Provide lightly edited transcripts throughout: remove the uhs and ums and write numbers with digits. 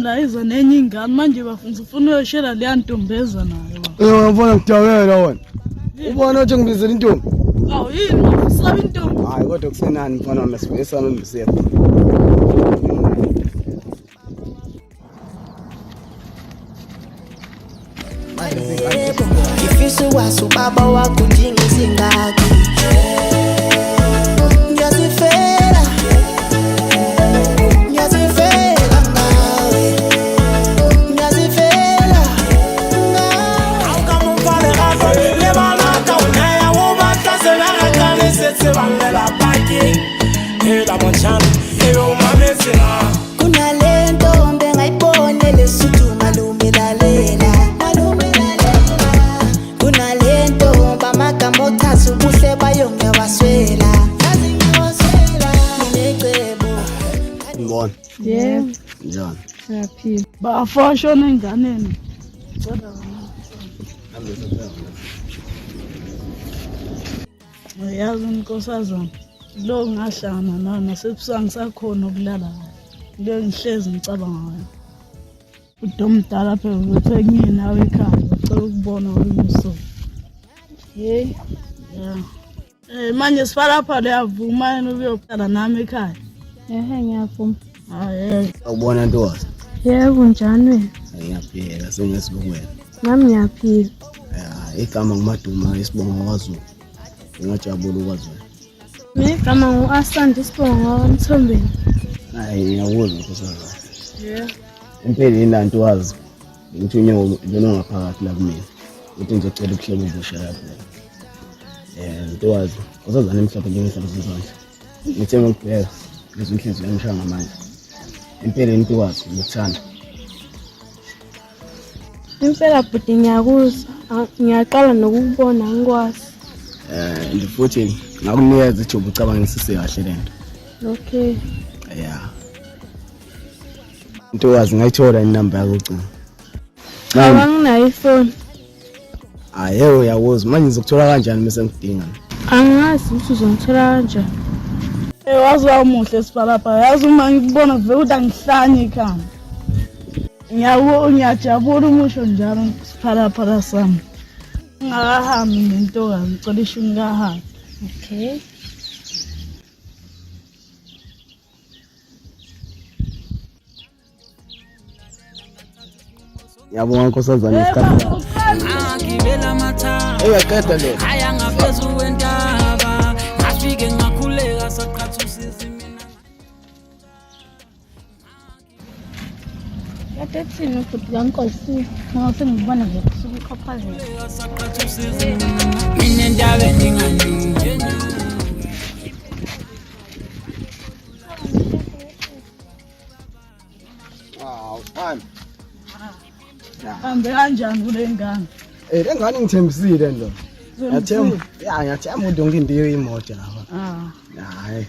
La iza nenye ingane manje bafuna uyoshela leya ntombeza nayo. Ngifuna ukujabula wena. Ubona ukuthi ngibizela intombi. Awu yini mafusaba intombi? Hayi kodwa kusenani mfana wami sibuyisana umbizela. Ngifisa ukwazi ubaba wakho njengezingaki. Kunalento ngayibone lesuthu malume lalela. Kunalento bamagama othatha ubuhle bayo ngiyawaswela. Yazi ngiyawaswela nginecebo. Ngibona. Yebo. Njani? Siyaphila. Bafashona enganeni. Yazi inkosazana. Lo ngahlangana nayo nasebusanga sakhona ukulala. Le ngihlezi ngicabanga ngayo. Udomdala phela uthe ngine nawe ekhaya ucela ukubona ubuso. Hey. Yeah. Manje sifala lapha leyavuma yena uyoqala nami ekhaya. Ngiyavuma. Hayi. Awubona ntokazi? Yebo njani wena? Ngiyaphila sengesibongweni. Nami ngiyaphila. Igama nguMaduma isibongo kwaZulu. Ngiyajabula ukwaZulu. Igama nguAsanda isibongo Mthombeni. Hayi ngiyawuzwa nkosazana. Yeah. Impela inanto wazi. Ngithi unyo lona ngaphakathi la kumina. Uthi nje ucela ukuhleba ubusha lapha. Ntokazi, nkosazana emhlophe njengehlaba sezandla. Ngithe ngikubheka ngezinhliziyo yamshaya ngamandla. Impela intokazi ngikuthanda. Impela bhuti ngiyakuzwa. Ngiyaqala nokukubona ngikwazi. Futhi ngakunikeza ijob ucabangisise kahle lento. Okay. Yeah. Ntokazi ngayithola inamba yakho ucingo. Anginayo ifoni. Yebo uyakuzwa manje ngizokuthola kanjani bese ngidinga? Angazi ukuthi uzongithola kanjani. Wazi wamuhle siphalapha. Yazi uma ngikubona kuvela ukuthi angihlanye ekhaya. Ngiyajabula umusho njalo siphalapha sami. Ngakahambi nentokazi ngicela ishumi kahambi. Okay. Yabonga nkosazana isikhathi. Ngibela matha. Eyaqeda le. Aya ngaphezulu kwentaba. Ngafike ngakhuleka saqhatha usizi mina. Yathethini ukuthi kankosi ngase ngibona nje kusuka ikhophazela. Saqhatha usizi mina ndaba endinganinje. Fine. Hambe kanjani kule ngane? Lengane ngithembisile ndo. Ngiyathemba ukuthi ngindindiyo imoto lapha. Hayi.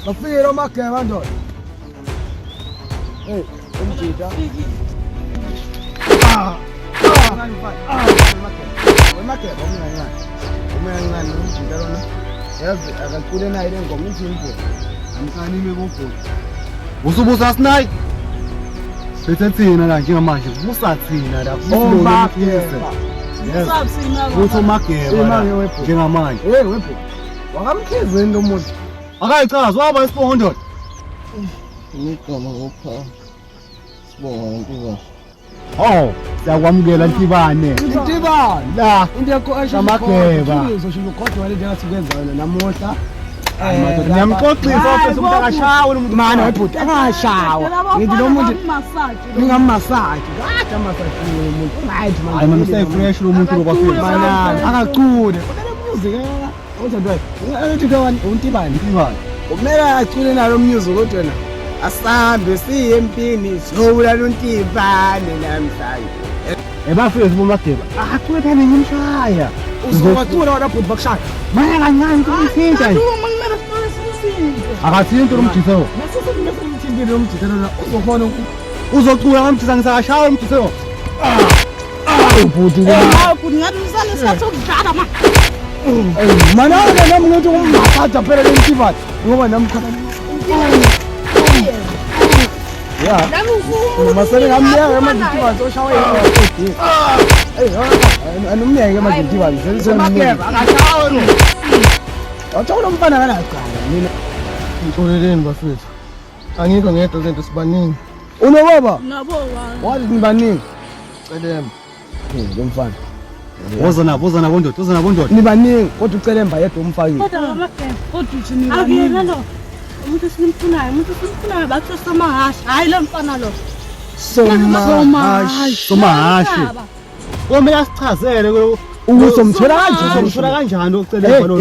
Bafike lo mageba ndoda. Umjida. Mageba umncane umjida lona. Yazi akaqule naye lengoma injimbo. Amkanime kokho. Usubusa sinayi. Bethe thina la njengamanje ubusa thina la Mageba. Utho mageba njengamanje. Wepho. Wakamkhezeni lo muntu. Akayichaza waba isibongo ndoda. Igama ngopha. Sibonga intokazi. Oh, siyakwamukela Ntibane. Ntibane. La, into yakho Amageba. uzosho kodwa wale njengathi kwenza wena namuhla. Ngiyamxoxisa ofisa umuntu akashawe lo muntu. Mana webhuti akashawa. Ngithi lo muntu ngingamasaji. Kade amasaji lo muntu. Right man. Hayi man usayifresh lo muntu lokwafika. Mana akacule. Kodwa music uthandwa. Uthi kawani uNtibane. Ntibane. Kumele acule nalo music kodwa na. Asambe siye empini sobulala uNtibane namhlanje. Ebafika siboMageba. Akuthethane ngimshaya. Uzowacula wona bhuti bakushaya. Maya kancane kumthinta nje. Akathinta lo mjiselo. Umthintile lo mjiselo uzofona Uzocula ngamjisa ngisakashaya umjiselo. ubhuti Hawu ngathi usale sathi ukudlala ma. mana ke nami ngithi umaphatha phela le Ntibane ngoba nami khona ya masele ngamnyaka manje Ntibane oshawa yena anomnyaka manje Ntibane Mageba akashawe lo. awuthawula umfana kanaqala mina Ngixoleleni bafethu. Angikho ngedwa lento sibaningi. unobaba Nabo wathi nibaningi Celema. lo mfana Woza nabo ndoda. nibaningi kodwa ucelemba yedwa umfakile kodwa amageba kodwa uthi ni Akuyena lo. Umuntu simfunayo bathi samahasha. Hayi lo mfana lo. Somahashi. Komele asichazele uzomthola kanjani uzomthola kanjani ocelemba lo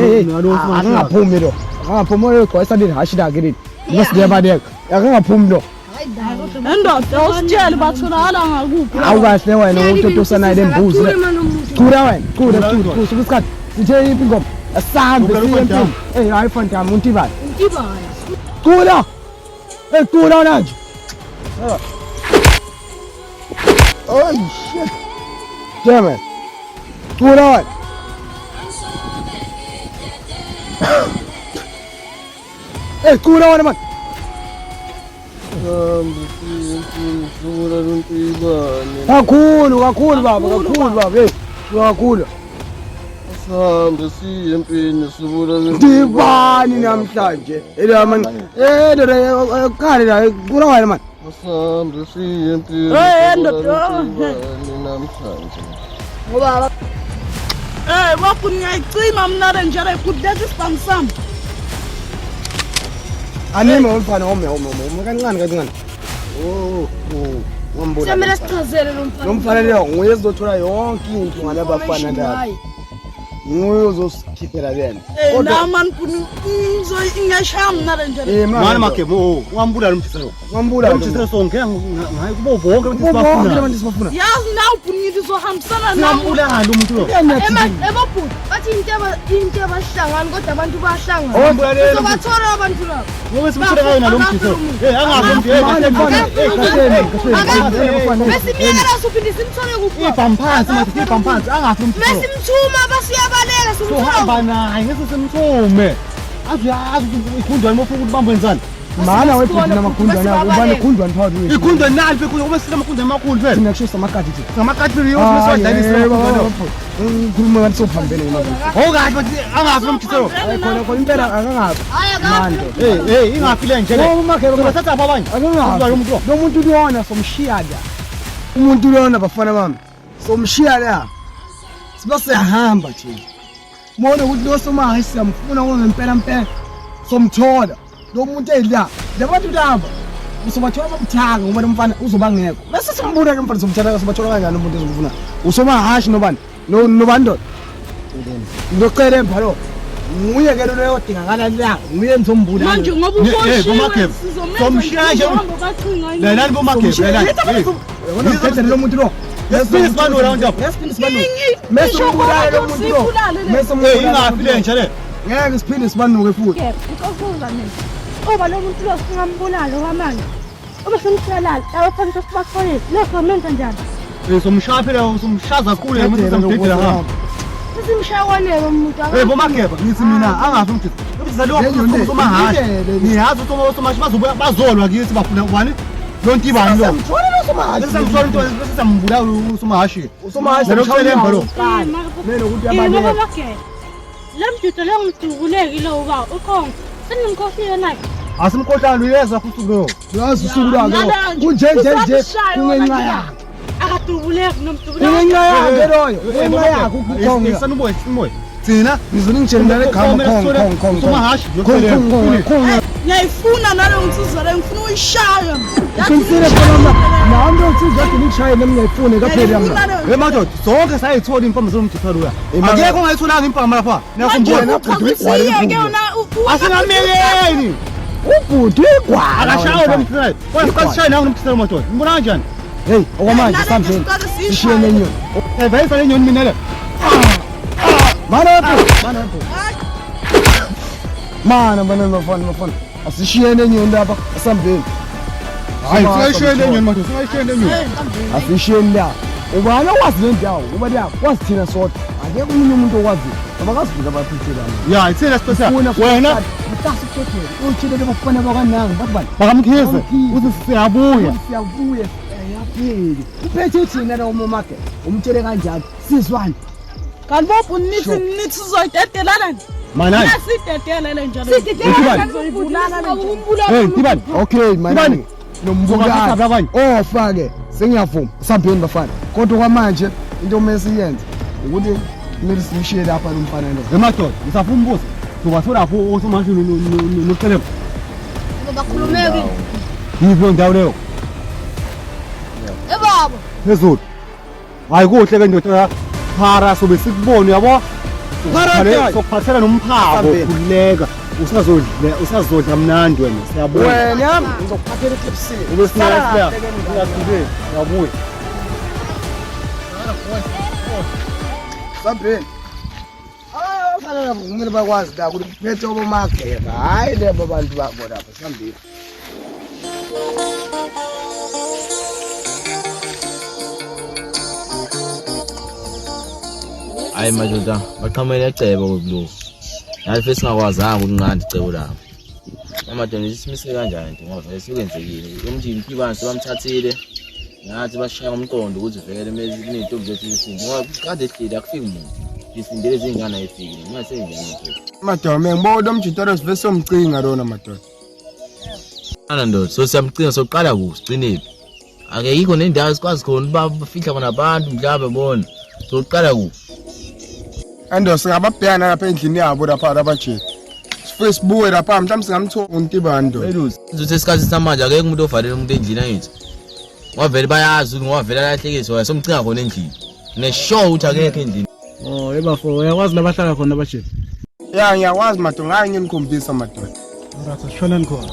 mfana. angaphumi lo angaphumi lo gqwesa leli hashi lakhe leli ngosiyabaleka akangaphumi lo endoda usitshele batholakala ngakuphi. awukahle wena utotosanayo lembuzi le cula wena cula suka isikhathi sithe iphi ingoma asambe siye hayi mfana yami uNtibane cula cula wena nje oh shit damn it cula wena cula wena man kakhulu baba kakhulu Asambe siye empini sibulala Ntibane namhlanje elama khale la kula wena man Asambe siye empini ndoda namhlanje. ngoba wathi ngiyayicima mina le njalo ikudleka isibhamu sami. anime umfana kancane wambona Semela sichazele lo mfana. lo mfana leyo nguye ezothola yonke into ngalabafana laba nguye ozosikhipela lena Na man ingashaya mina le njalo. Mani Mageba wambula lo mjiselo. ngambula Lo mjiselo sonke ngayi kubo bonke ukuthi sibafuna. Yazi na ukunyithi sohambisana nami. Ngambula lo muntu lo. Ebabhuti bathi into abahlangana kodwa abantu bahlangana. Wambula le. Sobathola abantu labo. Ngoba sibuthe kayo nalo mjiselo. Angazi Besimiyela sophinde simthole kuphi. Ibhamphansi manje ibhamphansi angazi lo mjiselo. Besimthuma basiyabaleka simthola. Hamba naye ngeke simthume. Azuyazi ukuthi ikhundwa limofuna ukuthi bambe wenzani. mana webhuti namagundwana ubani gundwana phakathi wethu Ikhundwa nali phela ngoba sile makhundwa amakhulu phela. thina kushisa amakati thina Ngamakatri yonke leswadlalisa lo. ngikhuluma ngathi sophambene ngimabhuti Awukahle bathi angazi lo mjiselo. khona impela akangazi mando ingafile nje le. Mageba Bathatha abanye. akangazi lo muntu lona somshiya la umuntu lona bafana bami somshiya la siba siyahamba thina mona ukuthi lo somahayi siyamfuna ngempela somthola lo muntu eyila labantu laba usobathola babuthaka ngoba lo mfana uzobangekho bese simbona ke mfana somthola sobathola kanjani umuntu ezofuna usomahashi nobani nobani ngicela emphalo nguye ke lo yodingakala la nguye enzombula Manje ngoba Mageba. Somshaya. La nani bo Mageba la. wona ngithethele lo muntu lo Yesiphi sibalo la nto. mese umbulale lo muntu lo mese Ingafile nje le. ngeke siphinde sibanuke futhi Ukokuza mina. Oba lo muntu lo singambulala kwamanje. Oba simthelala, awaphansi sibakhole. Lokho menza njani? Somshaya phela somshaza kakhulu umuntu samdedela ha. Simshaywane lo muntu. Bo Mageba ngithi mina angazi ukuthi uzaliwa kuzo somahashi. Niyazi ukuthi somahashi bazobuya bazolwa kithi bafuna ubani? Lo Ntibane lo. Thona lo somahashi Lesamthola into lesambula usomahashi. usomahashi Lokucelemba lo. mina ukuthi Yebo yabaleka bakhe. Lamjuto lo ngidubuleki lo uba ukhonga. Senimkhohliwe naye. Asimkhohlana uyeza futhi lo. yazi usuku lwakhe kunje kungenxa yakhe akadubuleki nomdubuleki Ngenxa yakhe loyo. Ngenxa yakhe ukukhonga. Sanuboy, Simoy. Thina Ngizona ngitshela nale khama khong. Somahashi, Khong. ngiyayifuna naleyo nsizwa leyo ngifuna uyishaya Uqinisile khona la nto utsizwa ukuthi ngishaye nami ngiyifune kaphela yami. Hey madoda, zonke sayithola impama zomthethalo uya. Akekho ongayitholanga impama lapha. Niyakhumbula? Asingameleni. Ubhuti igwala. Akashaye lo mthethalo. Kodwa sikashaye nawo nomthethalo madoda. Ngibona kanjani? Hey, okwamanje sambeni. Sishiye nenyoni. Vayisa lenyoni mina le. Mana. Mafana. Asishiye nenyoni lapha asambeni. Hayi, siyashiye lenyoni madoda, siyashiye lenyoni. Asishiye la. Ubani wazi le ndawo? Ubani wazi thina sodwa. Akekho umunye umuntu okwazi. Abakazivula abaphithelayo. Ya, ithina sipesa. Wena utasa uthethele. Utshile bafana bakananga bakubani. bakamkhize uthi siyabuya. Siyabuya. Yapheli. Uphethe thina la umomake. Umtshele kanjalo. Sizwani. kanti bophu nithi sizoyidedelana Mana. Sidedelele njalo Hey, Tibani. Okay, manani. Nombulala. Ofake. Sengiyavuma. Sambeni bafana. Kodwa kwamanje into mesiyenze ukuthi kumele simshiye lapha lo mfana lo. Emadoda, ngisafuna umbuzo. Sobathola lapho osumashi noCeleb. bakhulumeki Yipho ndawo leyo. ebaba Phezulu. Hayi kuhle ke ndoda. Phara sobe sikubone yabo. Sokuphathela nomphawo khuleka. Usazodla mnandi wena. Siyabona. Wena ngizokuphathela eklipsini. Ube sinayisiya. Uyakhule. Yabuya. Sambeni. Fana kumele bakwazi la ukuthi kuphethe obomageba. Hayi lebo bantu babo lapha sambeni. Hayi madoda baqhamela ecebo kokulo. Yazi fesi singakwazanga ukunqanda icebo lapho. Amadoda isimise kanjani nje ngoba esikwenzekile. Umjini phibani sebamthathile. Ngathi bashaya umqondo ukuthi vele izinto zethu isindi. Ngoba kade ehlile akufiki umuntu. Isindele izingane efikile. Mase njani mfethu. Madoda ngibona umjitoro sive somcinga lona madoda. Ana ndoda so siyamcinga soqala kusigcinile. Ake yikho nendawo sikwazi khona bafihla khona abantu mhlawumbe bona. Soqala ku. Ando singababhekana lapha endlini yabo lapha abajeti. Facebook lapha mhlawumbe singamthola uNtibando. Elusi. Uthi isikhathi samanje akekho umuntu ovalele umuntu endlini angithi. Wavele bayazi ukuthi ngwavela lahlekiswa wena somcinga khona endlini. Ne-show ukuthi akekho endlini. Oh, ebafo uyawazi labahlala khona abajeti. Ya ngiyakwazi madoda ngaye nginikhombisa madoda. Ratha shonani khona.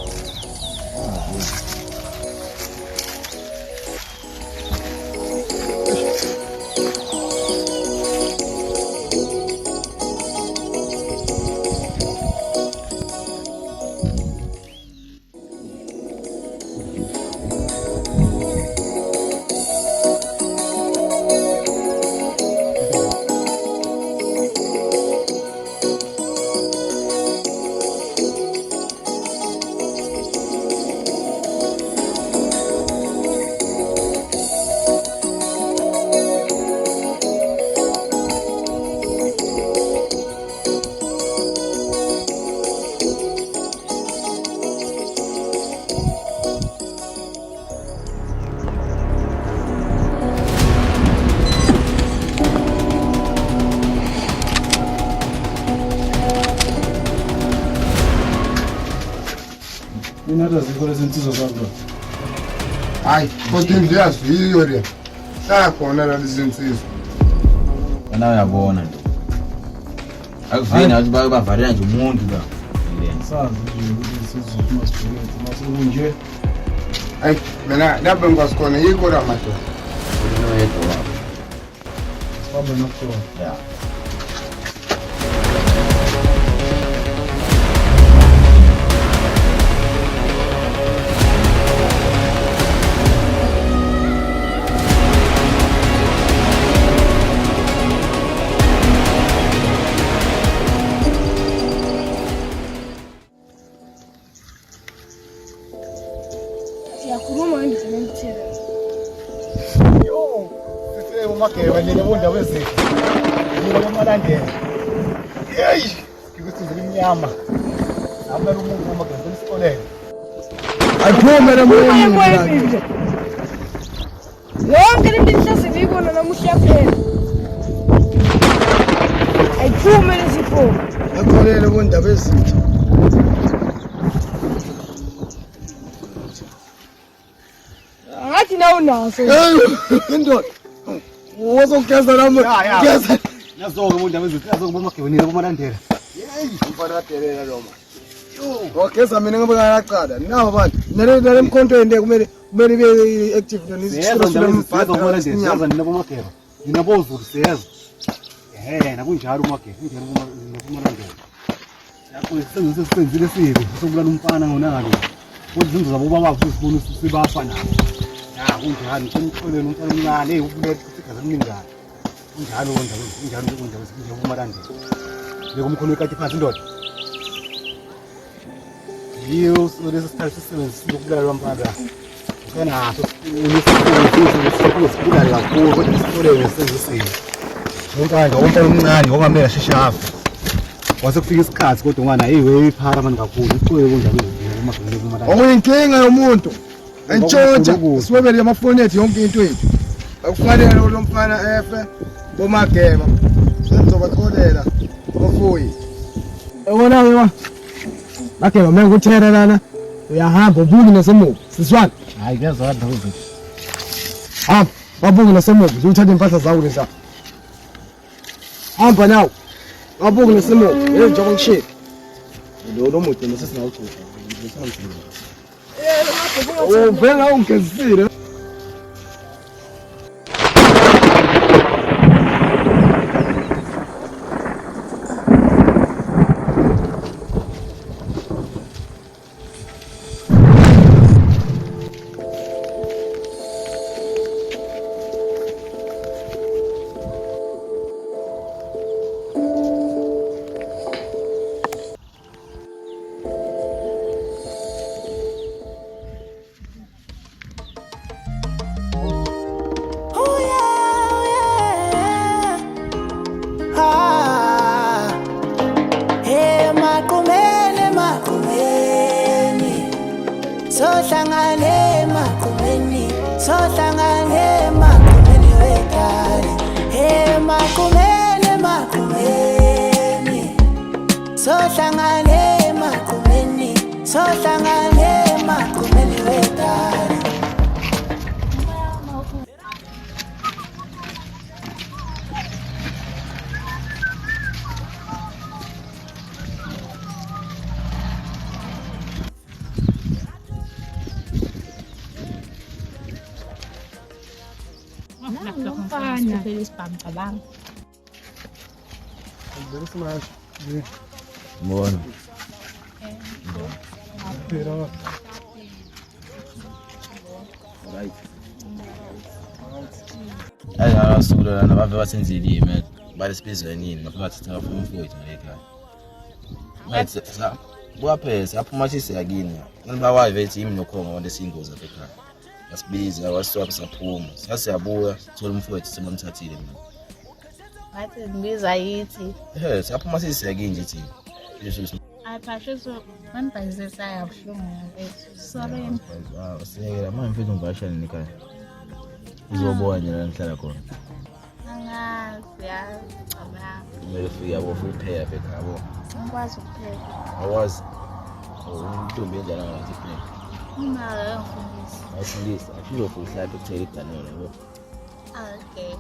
Mina zikho lezinsizwa zabo. Hayi, kodwa indlu yaziyo le. Sakhona la lezinsizwa. Wena uyabona nje. Akuvina ukuthi bavalela nje umuntu la. Sazi nje ukuthi insizwa masibhekele masekunje. Hayi, mina lapho ngikwazikhona yikho la madoda. Uyedwa lapho. Sibambe nokuhlola. Ya. siyakhuluma ngendlela emthele Yo, sise umageba nje lebonda wezithu. Yilo lomalandela. Hey, ngikuthi imnyama. Amela umuntu umageba esikoleni. Ayiphume le moya. yonke le nto nihlezi ngiyibona namuhla yaphela ayiphume leziphumo akholele kondaba ezitha ngathi nawe unaso indoda wozogeza nami geza nazo-ke kundaba ezithi nazo-ke bomagebonile bomalandela umfana kadelela noma wageza mina ngoba ngaqala nabo bantu nale mkhonto le kumele ibe active nina bomageba nina bozulu siyeza nakunjalo umageba kunjalo bomalandela yakho sisenzile sibi sokubulala umfana ngonalo kodwa izinto zabo baba sisibona sibafa nabo kunjalo kumxolele umfana omncane ukuletha igazi eliningana kunjalo kunjalo bomalandela lekumkhona wekati phansi indoda yiyo lesi sikhathi sisebenzisile ukubulala umfana naso unesibulali kakhulu kodwa isibulele nesenzisile umfana omncane ongamele asheshe afe wase kufika isikhathi kodwa ungana iphara manje kakhulu uqoye kunjalo okuyinkinga yomuntu entshontsha siwebele amafoni ethu yonke into yethu akufanele lo mfana efe bomageba sizobatholela bafuyi ebona-ke wa mageba mina ngikuthera lana uyahamba ubuki nasemuva siswana hayi kuyazadla uze hamba wabuki nasemuva uzothatha impahla zakho leza hamba nawe wabuki nasemuva njengoba ngishilo lo mude nesesingawuthutha uvela ungezisile Mbona. Hayi asukula nabave basenzile ime balesibizwe nini bafika bathatha umfowethu ekhaya. Manje buyapheza aphuma sisi yakini. Ngibawayi vethi yimi nokhonga wonke singozi apha ekhaya. Basibiza waswapha saphuma. Sasiyabuya sithola umfowethu semamthathile mina. Ngathi ngibiza yithi. Siyaphuma sisi yakini nje thina. Aphashe so manibhayise saya buhlungu lethu. Sorry. Siyekela manje mfethu ngivashane nekhaya. Izobona nje la ngihlala khona. Angazi yacabanga. Kumele ufike yabo futhi upheka apha ekhaya yabo. Ngikwazi ukupheka. Awazi. Umntombi enjani ngathi kupheka. Imali engifundisa. Ayifundisa, akuzofuthi uhlala ukuthela iganelo yabo. Okay.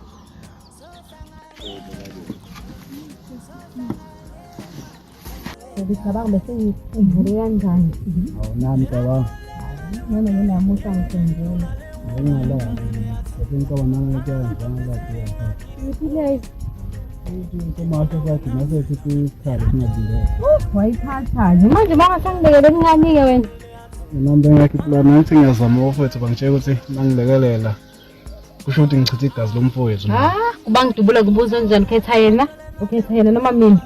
Ngicabanga bese ngikhumbule kanjani. awunami cabanga Noma ninamusha ngikhumbule. ngingalazi ngicabanga nangakuyenza Iphile Tomato sakhe mase sithi isikhala singabindele. wayithatha nje manje bangasangibekele encane-ke wena. Nami ngiyakho plan nathi ngiyazama ofethu bangitshela ukuthi mangilekelela kusho ukuthi ngichitha igazi lomfowethu. Kuba ngidubula kubuza njani khetha yena noma mina.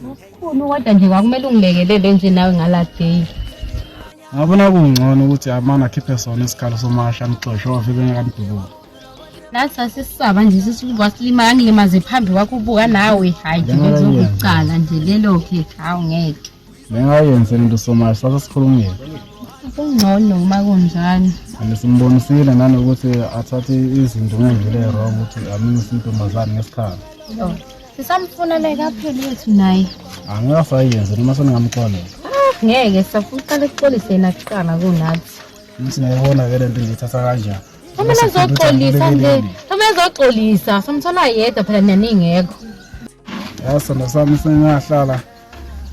Masikhulu kodwa nje kwakumele ungilekelele nje nawe ngaladeli. Ngabona kungcono ukuthi amana akhiphe sona isikhalo somasha ngixoxe wafike ngakandubula. Nathi sasisaba nje sisivuka silima angilimaze phambi kwakho ubuka nawe hayi nje ngizokucala nje lelo ke hawu ngeke. Bengayenze lento somasha sasikhulumile. Kungcono uma kunjani. Simbonisile nanokuthi athathe izinto ngendlela wrong ukuthi amingise intombazane ngesikhala. Sisamfunele kapheli yethu naye. Angikasayenze noma seningamkhola. Ngeke safuna uqale kuxolise yena kuqala kunathi. Singayibona ke lento ngithatha kanjani. Kumele zoxolisa nje. Kumele zoxolisa. Samthola yedwa phela naningekho. Yasona sami sengahlala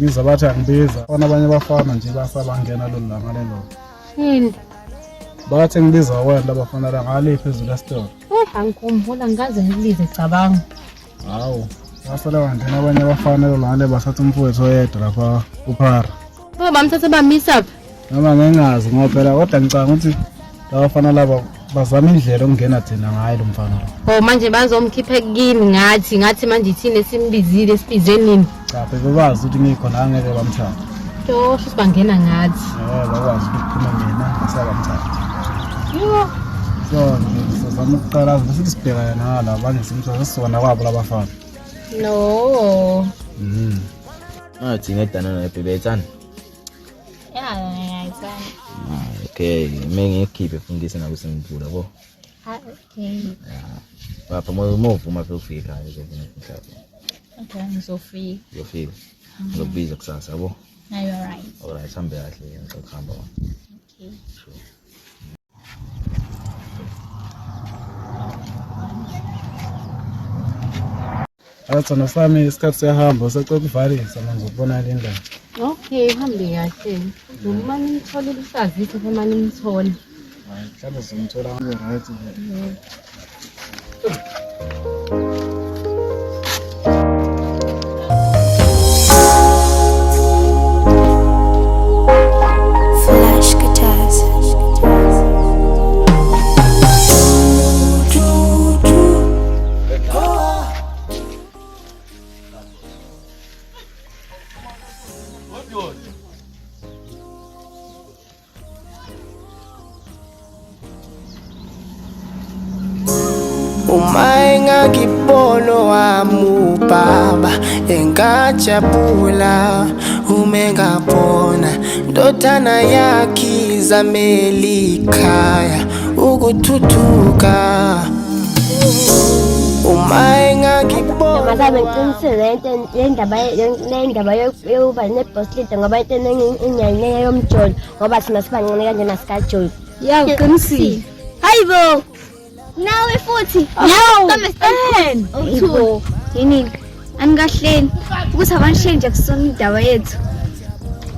ngizabathi angibiza. Bona abanye bafana nje basabangena lo langa lelo. Yini? Bathi ngibiza wena abafana la ngale phezulu esitolo. Angikhumbula ngaze ngilize cabanga. Hawu. Basala bangena abanye abafana lo langa basathu umfowethu oyedwa lapha uphara. Bamthatha bamisa phi? Noma ngingazi ngoba phela kodwa ngicanga ukuthi abafana laba bazama indlela okungena thina ngayo lo mfana. Oh manje bazomkhipha kini ngathi manje ithini esimbizile sibize nini? Cha phela bazi ukuthi ngikhona angeke bamthatha. Tosho sibangena ngathi. Bakwazi ukuphuma mina ngasabamthatha. Yo. So ngizozama ukuqala bese sibhekana nala abanye simthatha sisona kwabo labafana. No. Athi ngedana nebhebethana. Okay, mengikhiphe fundise nakusengivula bo. Okay. Bapha movuma phela ufika ezofika. Okay, ngizofika. Yofika. Ngobiza kusasa yabo. No, you're right. Alright, sambe kahle ngizokhamba. Okay. Sure. Athona sami isikhathi siyahamba secela ukuvalisa manje ukubona le ndaba. Okay, hambe kahle. Noma nimthola usazise noma nimthola. Mhlawumbe simthola ngabe right nje. Flash guitars. Uma ngakibona wami ubaba engajabula uma ngabona ndodana yakhe izamelikhaya ukuthuthuka. Uma ngakibona ngabe ngiqinisile lendaba yokuba nebhoslide ngoba into engiyanele yomjolo ngoba thina sibancane kanjena sikajoli. Yaqinisile. Hayibo. Nawe futhi. Uthu. Yini? Angahleni ukuthi abanshiye nje kusona indaba yethu.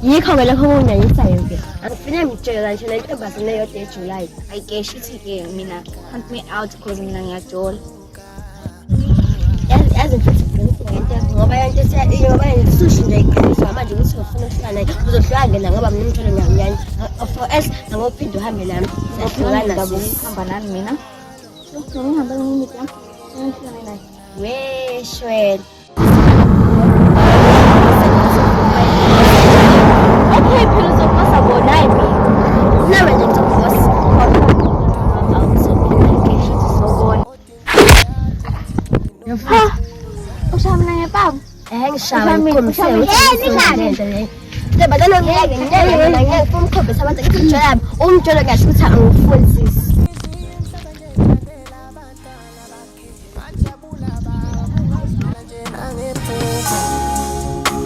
Yikho ke lokho kunyanyisayo ke. Angifine ngitshela nje lentombazane yodwa eJuly. Ayike shithi ke mina count me out because mina ngiyajola. Yazi futhi ngento ngoba yonke ngoba isushi nje iqinisa manje ukuthi ufuna ukuhlala naye uzohlala ngena ngoba mina ngithola ngiyanyanya. For us ngophinda uhambe nami. Sahlukana ngihamba nani mina. Ngihamba ngini ke? Ngihlala naye. Weshwele. Okay, phela uzopasa bona yimi. Nawe nje ngizopasa. Ha. Usama naye baba. Ngishaya ngikhombise ukuthi badala ngeke umkhombisa abantu ukuthi umjolo yami umjolo kahle ukuthi angifundisi.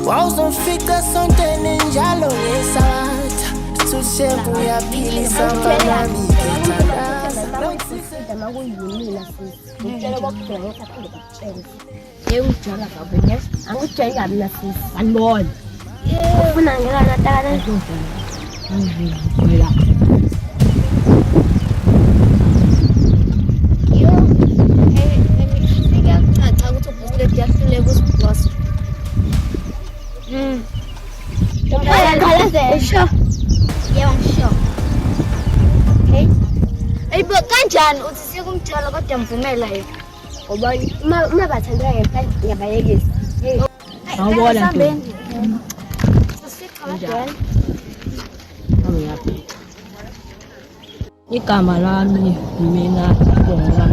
Wawuzofika sontene njalo ngesabatha sushebu uyaphilisa mfanami ngithandaza makuyimina sisi ngitshela kokugcina ngisaphinde bakutshela ngiyujala kabi ne angijeli kabi na sisi alibona ufuna ngela natakana ndluzela ngivela yo ngiyacacanga ukuthi ubhuslete yahluleka usibhosa. Sure. Yeah, I'm sure. Okay. Ayibo kanjani uthi sikumthola kodwa mvumela yena. Ngoba uma bathandana ngempela ngiyabayekisa. Awubona nto. Igama lami mina Bonga.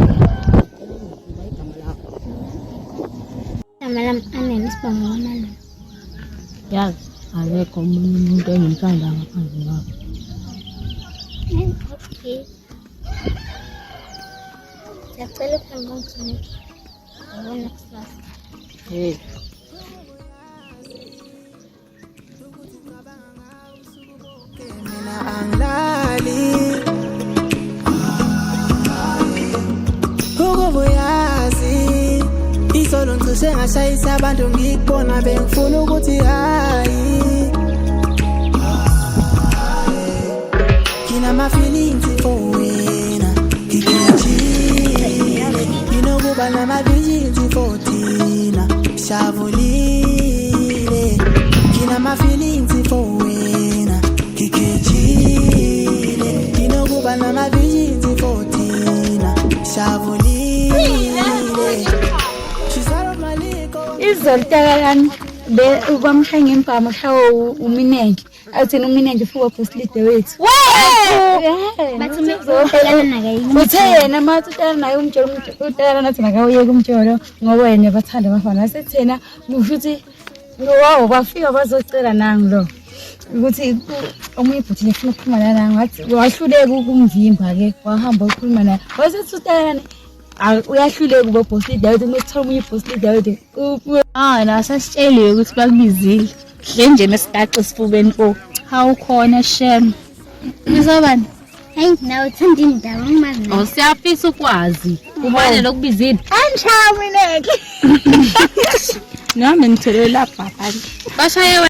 Igama lami Anene Sibonga Yazi akekho umuntu engimthanda ngaphandle kwakho. Okay. Siyacela ukuhamba ngomthini. Ngibona kusasa. Hey. Mina angilali ukubuyazi isolo ngisho ngashayisa abantu ngikubona bengifuna ukuthi hayi kina my feelings for wena ngikhetshile inokuba nama visions for thina shavulile kina my feelings for wena ngikhetshile inokuba nama visions for thina shavulile Izoltakalani ubamshaya ngempama shawo uminengi athina uminengi fuwa poslide wethu bathi mizoltakalana nakayini uthe yena mathutana naye umtshelo utalana nathi nakawuyeka umtshelo ngoba yena bathanda abafana sethena futhi ngowawo bafika bazocela nangu lo ukuthi omunye ibhuti lefuna ukukhuluma naye ngathi wahluleka ukumvimba ke wahamba ukukhuluma naye wasethutalana uyahluleka kuba boss leader umethwa umunye boss leader nasasitsheliwe ukuthi bakubizile hle nje nesigaqa sifubeni hawu khona shem ngizobani hayi nawe uthanda indaba ngimazi Siyafisa ukwazi ubone lokubizini anchawe neke nami ngithele lapha baba bashaye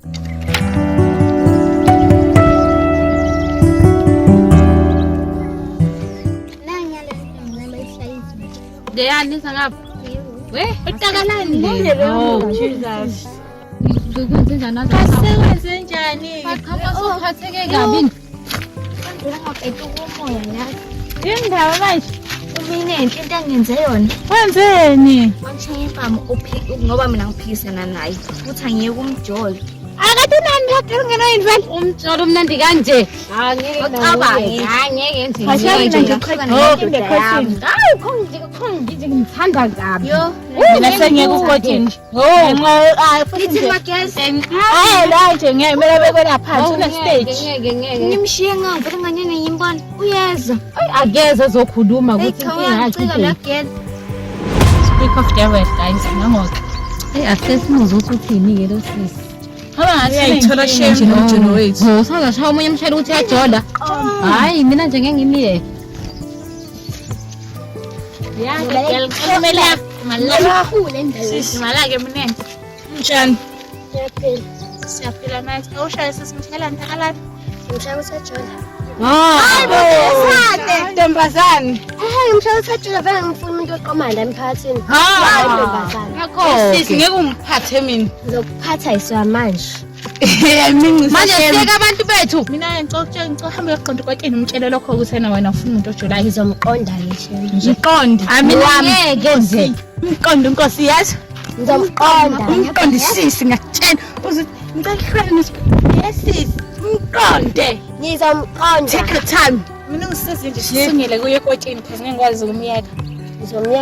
deyani sangapha we utakalani oh Jesus ngikwenze njani asekwenze njani bakhamba sophatheke kabi ngaphethe umoya la indaba manje umine into engenze yona wenzeni washaya impama ngoba mina ngiphikisana naye futhi angiyeke umjolo akade nani yakhe ngena invent umtsholo mnandi kanje angeke angeke nje ngithanda kabi yo mina sengiyeke ukotini futhi magesi la nje ngiyemela bekwela phansi kule stage ngimshiye ngapha nganyene ngimbona uyeza ageze zokhuluma ukuthi ngiyacika lagesi speak of the word guys ngamoke asesimuzo ukuthi yini ke lo sisi ayayithola shame nomjono wethu sazashaya omunye umshayeli ukuthi yajola hayi mina nje ngeke ngimile kumele malahule malake mnene njani siyaphila nathi awushaya sesimshayela ntakalani umshaya usajola ntombazane ngimshaya usajola vele ngifuna umuntu oqomanda emphakathini sisi ngeke ungiphathe mina ngizokuphatha iswa manje manje siyeka abantu bethu mina ngicela uhambe uyoqonda kwakini umtshele lokho ukuthi wena ufuna umuntu ojolayo ngizomqonda ngisho ngiqonde ngeke nje ngiqonde inkosi yazo ngizomqonda ngiqondisisi ngakutshela uthi ngicela sisi ngiqonde ngizomqonda take your time mina ngisese nje sisungile kuye ekotshini pheze ngikwazi ukumyeka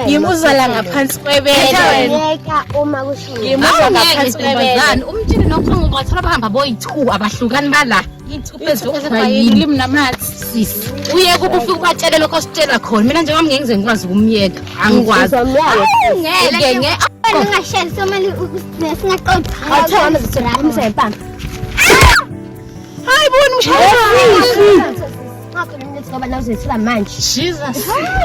ngimuzwa la ngaphansi kwebele ngiyeka uma kushiwo ngimuzwa ngaphansi kwebele umtshini nokhongo kwathola bahamba boyi2 abahlukani bala izithupezokbayini limnamathi sisi uye kuba ufika ubatshele lokho ositshela khona mina nje ngeke ngize ngikwazi ukumyeka angikwazi ngeke ngingasheli somali singaqonda awuthoma zithula umsepha hayi bona umshayeli ngoba nawuzethula manje Jesus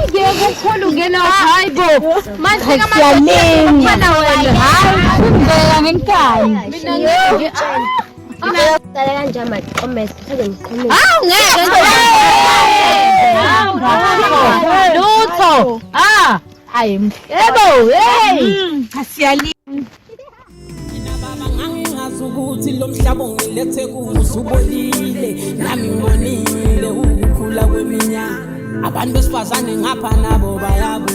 ngeke kukhulu ngena hayibo manje ngamathela wena hayi ngeke ngenkani mina ngicela kanje amaqomesi pheze ngiqomesi ngeke lutho hayi yebo hey asiyali ngangingazi ukuthi lo mhlaba ongilethe kuzo ubonile nami ngibonile ukukhula kweminyaka abantu besifazane ngapha nabo bayabu